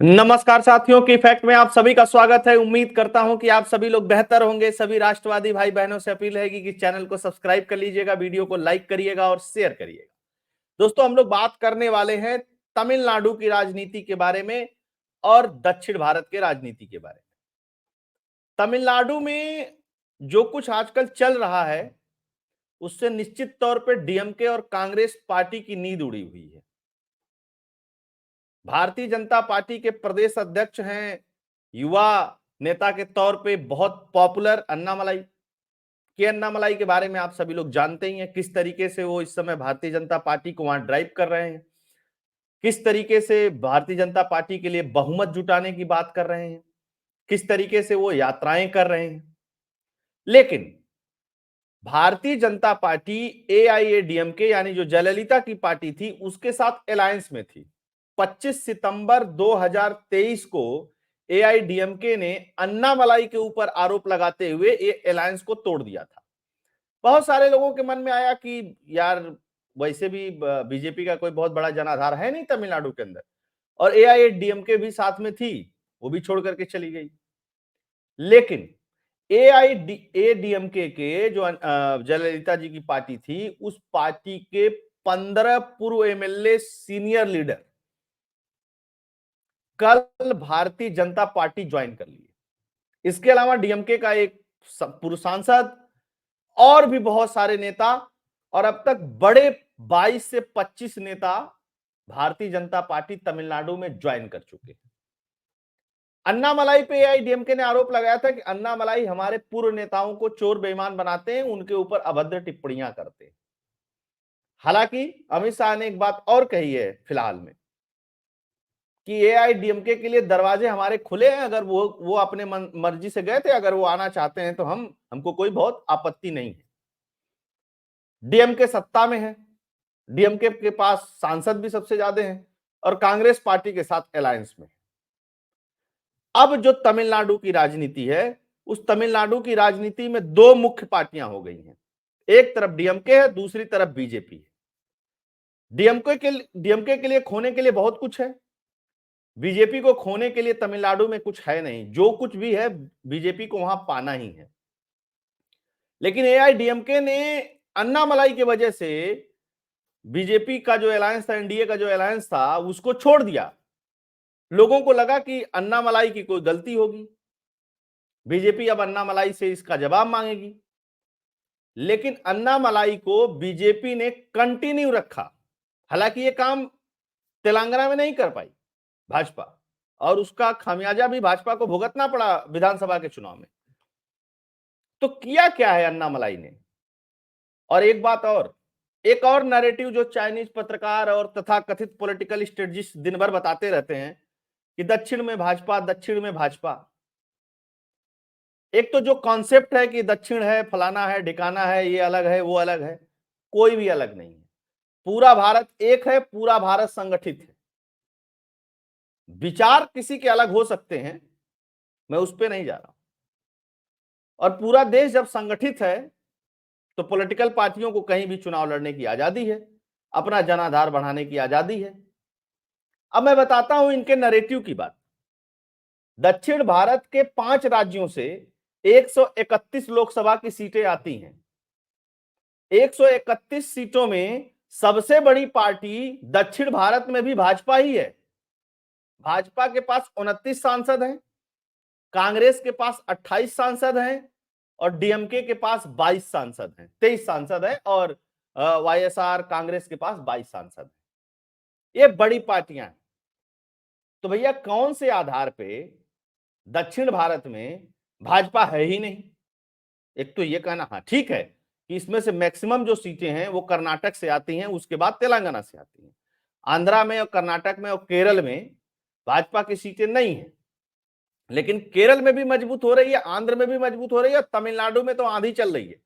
नमस्कार साथियों की फैक्ट में आप सभी का स्वागत है। उम्मीद करता हूं कि आप सभी लोग बेहतर होंगे। सभी राष्ट्रवादी भाई बहनों से अपील है कि चैनल को सब्सक्राइब कर लीजिएगा, वीडियो को लाइक करिएगा और शेयर करिएगा। दोस्तों, हम लोग बात करने वाले हैं तमिलनाडु की राजनीति के बारे में और दक्षिण भारत के राजनीति के बारे में। तमिलनाडु में जो कुछ आजकल चल रहा है उससे निश्चित तौर पर डीएमके और कांग्रेस पार्टी की नींद उड़ी हुई है। भारतीय जनता पार्टी के प्रदेश अध्यक्ष हैं, युवा नेता के तौर पे बहुत पॉपुलर अन्नामलाई। के अन्नामलाई के बारे में आप सभी लोग जानते ही हैं, किस तरीके से वो इस समय भारतीय जनता पार्टी को वहां ड्राइव कर रहे हैं, किस तरीके से भारतीय जनता पार्टी के लिए बहुमत जुटाने की बात कर रहे हैं, किस तरीके से वो यात्राएं कर रहे हैं। लेकिन भारतीय जनता पार्टी एआईएडीएमके यानी जो जयललिता की पार्टी थी उसके साथ अलायंस में थी। 25 सितंबर 2023 को एआईडीएमके ने अन्नामलाई के ऊपर आरोप लगाते हुए ये अलायंस को तोड़ दिया था। बहुत सारे लोगों के मन में आया कि यार वैसे भी बीजेपी का कोई बहुत बड़ा जनाधार है नहीं तमिलनाडु के अंदर, और एआईएडीएमके भी साथ में थी, वो भी छोड़ करके चली गई। लेकिन एआईडीएमके के जो जयललिता जी की पार्टी थी, उस पार्टी के 15 पूर्व एमएलए सीनियर लीडर कल भारतीय जनता पार्टी ज्वाइन कर लिए। इसके अलावा डीएमके का एक पूर्व सांसद और भी बहुत सारे नेता, और अब तक बड़े 22 से 25 नेता भारतीय जनता पार्टी तमिलनाडु में ज्वाइन कर चुके हैं। अन्नामलाई पे एआईडीएमके ने आरोप लगाया था कि अन्नामलाई हमारे पूर्व नेताओं को चोर बेईमान बनाते हैं, उनके ऊपर अभद्र टिप्पणियां करते हैं। हालांकि अमित शाह ने एक बात और कही है फिलहाल में कि एआईडीएमके के लिए दरवाजे हमारे खुले हैं, अगर वो अपने मर्जी से गए थे, अगर वो आना चाहते हैं तो हमको कोई बहुत आपत्ति नहीं है। डीएमके सत्ता में है, डीएमके के पास सांसद भी सबसे ज्यादा हैं और कांग्रेस पार्टी के साथ अलायंस में। अब जो तमिलनाडु की राजनीति है, उस तमिलनाडु की राजनीति में दो मुख्य पार्टियां हो गई हैं। एक तरफ डीएमके है, दूसरी तरफ बीजेपी है। डीएमके के लिए खोने के लिए बहुत कुछ है, बीजेपी को खोने के लिए तमिलनाडु में कुछ है नहीं। जो कुछ भी है बीजेपी को वहां पाना ही है। लेकिन एआईडीएमके ने अन्नामलाई की वजह से बीजेपी का जो अलायंस था, एनडीए का जो अलायंस था, उसको छोड़ दिया। लोगों को लगा कि अन्नामलाई की कोई गलती होगी, बीजेपी अब अन्नामलाई से इसका जवाब मांगेगी। लेकिन अन्नामलाई को बीजेपी ने कंटिन्यू रखा। हालांकि ये काम तेलंगाना में नहीं कर पाई भाजपा, और उसका खामियाजा भी भाजपा को भुगतना पड़ा विधानसभा के चुनाव में। तो किया क्या है अन्नामलाई ने? और एक बात और, एक और नैरेटिव जो चाइनीज पत्रकार और तथा कथित पॉलिटिकल स्ट्रेटजिस्ट दिन भर बताते रहते हैं कि दक्षिण में भाजपा, दक्षिण में भाजपा। एक तो जो कॉन्सेप्ट है कि दक्षिण है, फलाना है, ढिकाना है, ये अलग है, वो अलग है, कोई भी अलग नहीं है। पूरा भारत एक है, पूरा भारत संगठित है। विचार किसी के अलग हो सकते हैं, मैं उस पर नहीं जा रहा हूं। और पूरा देश जब संगठित है तो पॉलिटिकल पार्टियों को कहीं भी चुनाव लड़ने की आजादी है, अपना जनाधार बढ़ाने की आजादी है। अब मैं बताता हूं इनके नैरेटिव की बात। दक्षिण भारत के 5 राज्यों से 131 लोकसभा की सीटें आती हैं। 131 सीटों में सबसे बड़ी पार्टी दक्षिण भारत में भी भाजपा ही है। भाजपा के पास 29 सांसद हैं, कांग्रेस के पास 28 सांसद हैं और डीएमके के पास 22 सांसद हैं, 23 सांसद हैं, और वाईएसआर कांग्रेस के पास 22 सांसद हैं। ये बड़ी पार्टियां हैं। तो भैया कौन से आधार पे दक्षिण भारत में भाजपा है ही नहीं? एक तो ये कहना, हाँ ठीक है कि इसमें से मैक्सिमम जो सीटें हैं वो कर्नाटक से आती हैं, उसके बाद तेलंगाना से आती हैं। आंध्रा में और कर्नाटक में और केरल में भाजपा की सीटें नहीं है। लेकिन केरल में भी मजबूत हो रही है, आंध्र में भी मजबूत हो रही है, तमिलनाडु में तो आंधी चल रही है।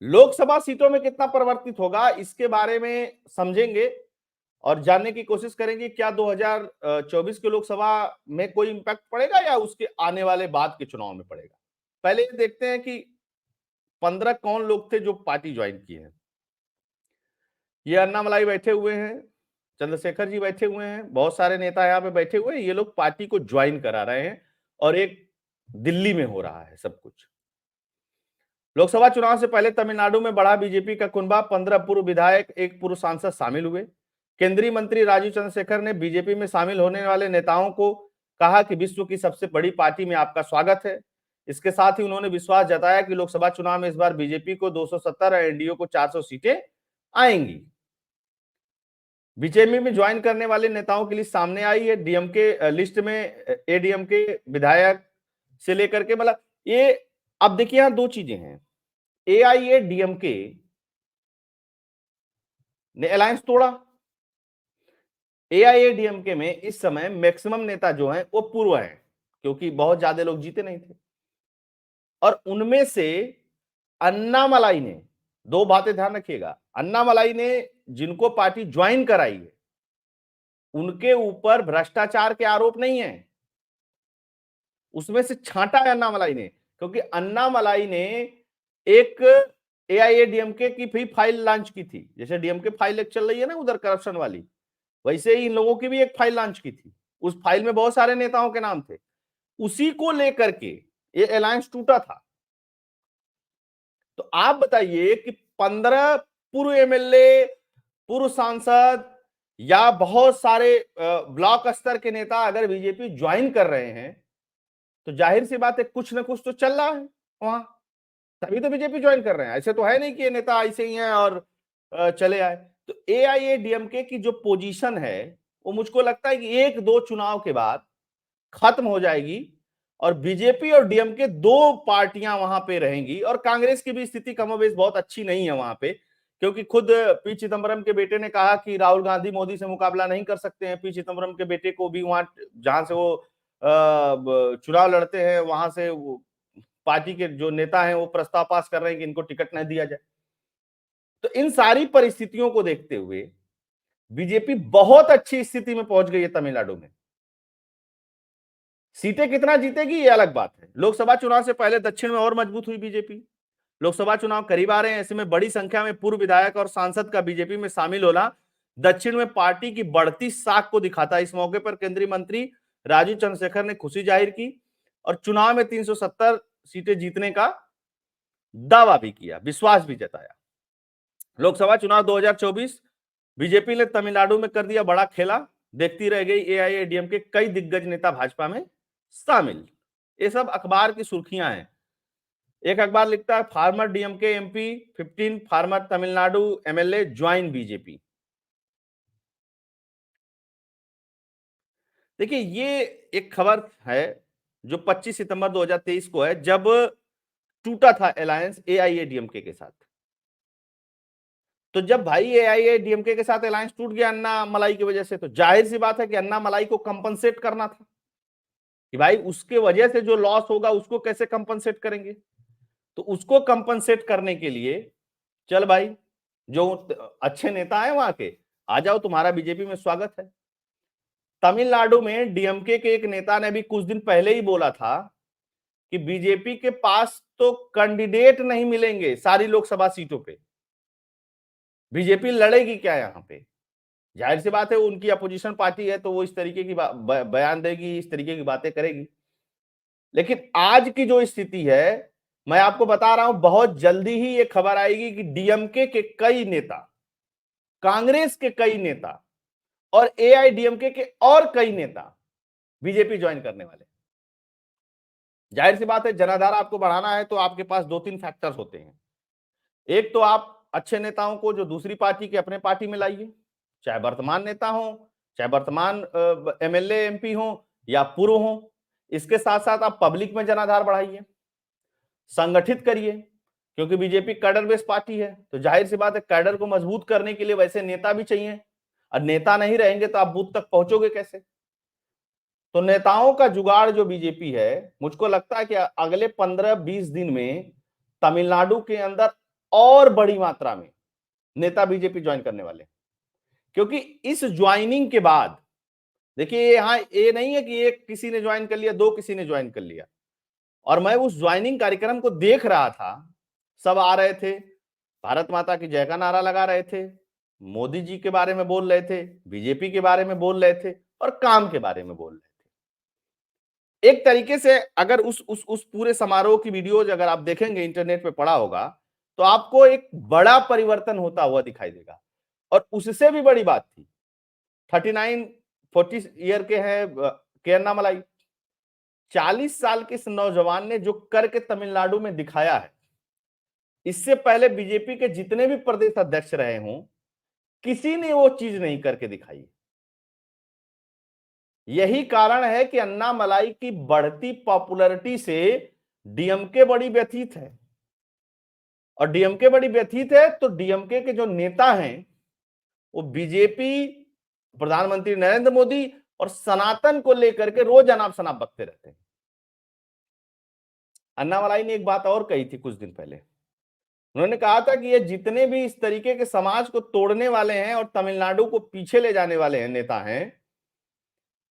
लोकसभा सीटों में कितना परिवर्तित होगा इसके बारे में समझेंगे और जानने की कोशिश करेंगे। क्या 2024 के लोकसभा में कोई इंपैक्ट पड़ेगा या उसके आने वाले बाद के चुनाव में पड़ेगा? पहले ये देखते हैं कि 15 कौन लोग थे जो पार्टी ज्वाइन किए हैं। ये अन्नामलाई बैठे हुए हैं, चंद्रशेखर जी बैठे हुए हैं, बहुत सारे नेता यहाँ पे बैठे हुए हैं, ये लोग पार्टी को ज्वाइन करा रहे हैं और एक दिल्ली में हो रहा है सब कुछ। लोकसभा चुनाव से पहले तमिलनाडु में बढ़ा बीजेपी का कुनबा, 15 पूर्व विधायक, एक पूर्व सांसद शामिल हुए। केंद्रीय मंत्री राजीव चंद्रशेखर ने बीजेपी में शामिल होने वाले नेताओं को कहा कि विश्व की सबसे बड़ी पार्टी में आपका स्वागत है। इसके साथ ही उन्होंने विश्वास जताया कि लोकसभा चुनाव में इस बार बीजेपी को 270 और एनडीए को 400 सीटें आएंगी। बीजेपी में ज्वाइन करने वाले नेताओं की लिस्ट सामने आई है। डीएमके लिस्ट में एडीएमके विधायक से लेकर के, मतलब ये, अब देखिए यहां दो चीजें हैं। एआईएडीएमके ने अलायंस तोड़ा। एआईएडीएमके में इस समय मैक्सिमम नेता जो हैं वो पूर्व हैं, क्योंकि बहुत ज्यादा लोग जीते नहीं थे। और उनमें से अन्नामलाई ने, दो बातें ध्यान रखिएगा, अन्नामलाई ने जिनको पार्टी ज्वाइन कराई है उनके ऊपर भ्रष्टाचार के आरोप नहीं है, उसमें से छांटा है अन्नामलाई ने, क्योंकि अन्नामलाई ने एक एआईएडीएमके की भी फाइल लॉन्च की थी। जैसे डीएमके फाइल एक चल रही है ना उधर करप्शन वाली, वैसे ही इन लोगों की भी एक फाइल लॉन्च की थी। उस फाइल में बहुत सारे नेताओं के नाम थे, उसी को लेकर के ये अलायंस टूटा था। तो आप बताइए कि 15 पूर्व एमएलए, पूर्व सांसद या बहुत सारे ब्लॉक स्तर के नेता अगर बीजेपी ज्वाइन कर रहे हैं तो जाहिर सी बात है कुछ ना कुछ तो चल रहा है वहां, तभी तो बीजेपी ज्वाइन कर रहे हैं। ऐसे तो है नहीं कि ये नेता ऐसे ही हैं और चले आए। तो एआईएडीएमके की जो पोजीशन है वो मुझको लगता है कि एक दो चुनाव के बाद खत्म हो जाएगी और बीजेपी और डीएमके दो पार्टियां वहां पे रहेंगी। और कांग्रेस की भी स्थिति कमोबेश बहुत अच्छी नहीं है वहां पे, क्योंकि खुद पी चिदम्बरम के बेटे ने कहा कि राहुल गांधी मोदी से मुकाबला नहीं कर सकते हैं। पी चिदम्बरम के बेटे को भी वहां जहां से वो चुनाव लड़ते हैं वहां से वो पार्टी के जो नेता हैं वो प्रस्ताव पास कर रहे हैं कि इनको टिकट नहीं दिया जाए। तो इन सारी परिस्थितियों को देखते हुए बीजेपी बहुत अच्छी स्थिति में पहुंच गई है तमिलनाडु में। सीटें कितना जीतेगी ये अलग बात है। लोकसभा चुनाव से पहले दक्षिण में और मजबूत हुई बीजेपी। लोकसभा चुनाव करीब आ रहे हैं, ऐसे में बड़ी संख्या में पूर्व विधायक और सांसद का बीजेपी में शामिल होना दक्षिण में पार्टी की बढ़ती साख को दिखाता है। इस मौके पर केंद्रीय मंत्री राजीव चंद्रशेखर ने खुशी जाहिर की और चुनाव में 370 सीटें जीतने का दावा भी किया, विश्वास भी जताया। लोकसभा चुनाव 2024 बीजेपी ने तमिलनाडु में कर दिया बड़ा खेला, देखती रह गई एआईएडीएम के कई दिग्गज नेता भाजपा में शामिल। ये सब अखबार की सुर्खियां हैं। एक अखबार लिखता है farmer DMK MP 15 farmer Tamil Nadu MLA join BJP. देखिए ये एक खबर है जो 25 सितंबर 2023 को है, जब टूटा था अलायंस एआईएडीएमके के साथ। तो जब भाई एआईएडीएमके के साथ अलायंस टूट गया अन्ना मलाई की वजह से, तो जाहिर सी बात है कि अन्ना मलाई को कंपनसेट करना था कि भाई उसके वजह से जो लॉस होगा उसको कैसे कंपनसेट करेंगे। तो उसको कंपनसेट करने के लिए चल भाई जो अच्छे नेता है वहां के, आ जाओ, तुम्हारा बीजेपी में स्वागत है। तमिलनाडु में डीएमके के एक नेता ने भी कुछ दिन पहले ही बोला था कि बीजेपी के पास तो कैंडिडेट नहीं मिलेंगे सारी लोकसभा सीटों पे, बीजेपी लड़ेगी क्या यहां पे। जाहिर सी बात है उनकी अपोजिशन पार्टी है तो वो इस तरीके की बयान देगी, इस तरीके की बातें करेगी। लेकिन आज की जो स्थिति है मैं आपको बता रहा हूं, बहुत जल्दी ही ये खबर आएगी कि डीएमके के कई नेता, कांग्रेस के कई नेता और एआईडीएमके के और कई नेता बीजेपी ज्वाइन करने वाले। जाहिर सी बात है जनाधार आपको बढ़ाना है तो आपके पास दो तीन फैक्टर्स होते हैं। एक तो आप अच्छे नेताओं को जो दूसरी पार्टी के अपने पार्टी में लाइए, चाहे वर्तमान नेता हो, चाहे वर्तमान एमएलए एमपी हो या पूर्व हो। इसके साथ साथ आप पब्लिक में जनाधार बढ़ाइए, संगठित करिए, क्योंकि बीजेपी कैडर बेस्ड पार्टी है तो जाहिर सी बात है कैडर को मजबूत करने के लिए वैसे नेता भी चाहिए, और नेता नहीं रहेंगे तो आप बूथ तक पहुंचोगे कैसे। तो नेताओं का जुगाड़ जो बीजेपी है, मुझको लगता है कि अगले 15-20 दिन में तमिलनाडु के अंदर और बड़ी मात्रा में नेता बीजेपी ज्वाइन करने वाले, क्योंकि इस ज्वाइनिंग के बाद देखिए यहां ये नहीं है कि एक किसी ने ज्वाइन कर लिया, दो किसी ने ज्वाइन कर लिया। और मैं उस ज्वाइनिंग कार्यक्रम को देख रहा था, सब आ रहे थे, भारत माता की जय का नारा लगा रहे थे, मोदी जी के बारे में बोल रहे थे, बीजेपी के बारे में बोल रहे थे और काम के बारे में बोल रहे थे। एक तरीके से अगर उस पूरे समारोह की वीडियोज अगर आप देखेंगे, इंटरनेट पे पड़ा होगा, तो आपको एक बड़ा परिवर्तन होता हुआ दिखाई देगा। और उससे भी बड़ी बात थी, 40 ईयर के हैं के अन्नामलाई, 40 साल के इस नौजवान ने जो करके तमिलनाडु में दिखाया है, इससे पहले बीजेपी के जितने भी प्रदेश अध्यक्ष रहे हों, किसी ने वो चीज नहीं करके दिखाई। यही कारण है कि अन्नामलाई की बढ़ती पॉपुलैरिटी से डीएमके बड़ी व्यथित है। और डीएमके बड़ी व्यथित है तो डीएमके के जो नेता हैं वो बीजेपी, प्रधानमंत्री नरेंद्र मोदी और सनातन को लेकर के रोज अनाप शनाप बकते रहते हैं। अन्नामलाई ने एक बात और कही थी कुछ दिन पहले, उन्होंने कहा था कि ये जितने भी इस तरीके के समाज को तोड़ने वाले हैं और तमिलनाडु को पीछे ले जाने वाले हैं नेता हैं,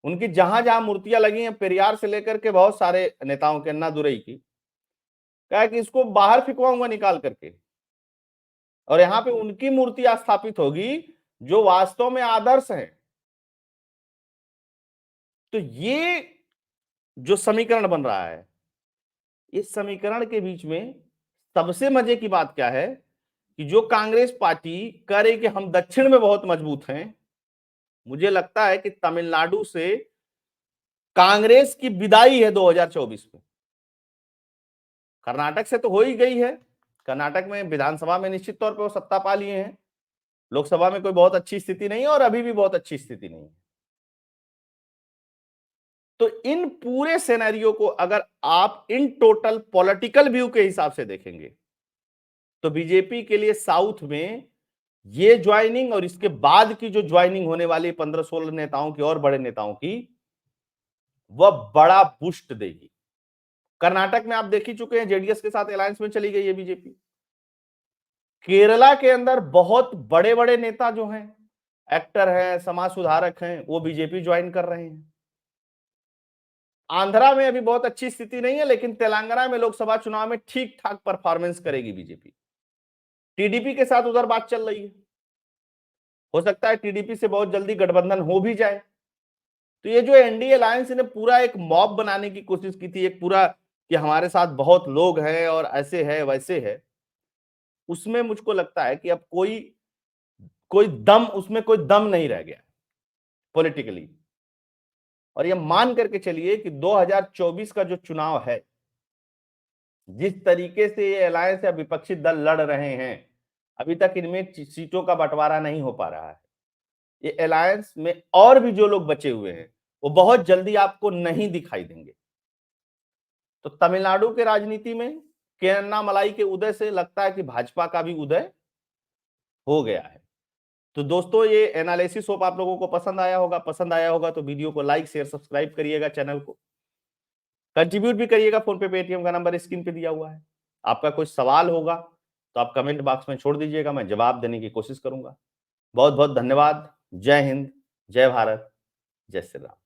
उनकी जहां जहां मूर्तियां लगी हैं, पेरियार से लेकर के बहुत सारे नेताओं के, अन्नादुरई की, कहा कि इसको बाहर फिकवाऊंगा निकाल करके और यहां पे उनकी मूर्ति स्थापित होगी जो वास्तव में आदर्श है। तो ये जो समीकरण बन रहा है, इस समीकरण के बीच में सबसे मजे की बात क्या है कि जो कांग्रेस पार्टी कह रही कि हम दक्षिण में बहुत मजबूत हैं, मुझे लगता है कि तमिलनाडु से कांग्रेस की विदाई है 2024 में। कर्नाटक से तो हो ही गई है, कर्नाटक में विधानसभा में निश्चित तौर पर वो सत्ता पा लिए हैं, लोकसभा में कोई बहुत अच्छी स्थिति नहीं है और अभी भी बहुत अच्छी स्थिति नहीं है। तो इन पूरे सिनेरियो को अगर आप इन टोटल पॉलिटिकल व्यू के हिसाब से देखेंगे तो बीजेपी के लिए साउथ में ये ज्वाइनिंग और इसके बाद की जो ज्वाइनिंग होने वाली 15-16 नेताओं की और बड़े नेताओं की, वह बड़ा बूस्ट देगी। कर्नाटक में आप देख ही चुके हैं, जेडीएस के साथ अलायंस में चली गई है बीजेपी। केरला के अंदर बहुत बड़े बड़े नेता जो हैं, एक्टर हैं, समाज सुधारक हैं, वो बीजेपी ज्वाइन कर रहे हैं। आंध्रा में अभी बहुत अच्छी स्थिति नहीं है, लेकिन तेलंगाना में लोकसभा चुनाव में ठीक ठाक परफॉर्मेंस करेगी बीजेपी। टीडीपी के साथ उधर बात चल रही है, हो सकता है टीडीपी से बहुत जल्दी गठबंधन हो भी जाए। तो ये जो एनडीए अलायंस ने पूरा एक मॉब बनाने की कोशिश की थी, एक पूरा कि हमारे साथ बहुत लोग हैं और ऐसे है वैसे है, उसमें मुझको लगता है कि अब कोई दम नहीं रह गया पॉलिटिकली। और ये मान करके चलिए कि 2024 का जो चुनाव है, जिस तरीके से ये अलायंस या विपक्षी दल लड़ रहे हैं, अभी तक इनमें सीटों का बंटवारा नहीं हो पा रहा है। ये अलायंस में और भी जो लोग बचे हुए हैं वो बहुत जल्दी आपको नहीं दिखाई देंगे। तो तमिलनाडु के राजनीति में के अन्नामलाई के उदय से लगता है कि भाजपा का भी उदय हो गया है। तो दोस्तों, ये एनालिसिस होप आप लोगों को पसंद आया होगा तो वीडियो को लाइक शेयर सब्सक्राइब करिएगा, चैनल को कंट्रीब्यूट भी करिएगा। फोन पे पेटीएम का नंबर स्क्रीन पे दिया हुआ है। आपका कोई सवाल होगा तो आप कमेंट बॉक्स में छोड़ दीजिएगा, मैं जवाब देने की कोशिश करूंगा। बहुत बहुत धन्यवाद। जय हिंद, जय भारत, जय श्री राम।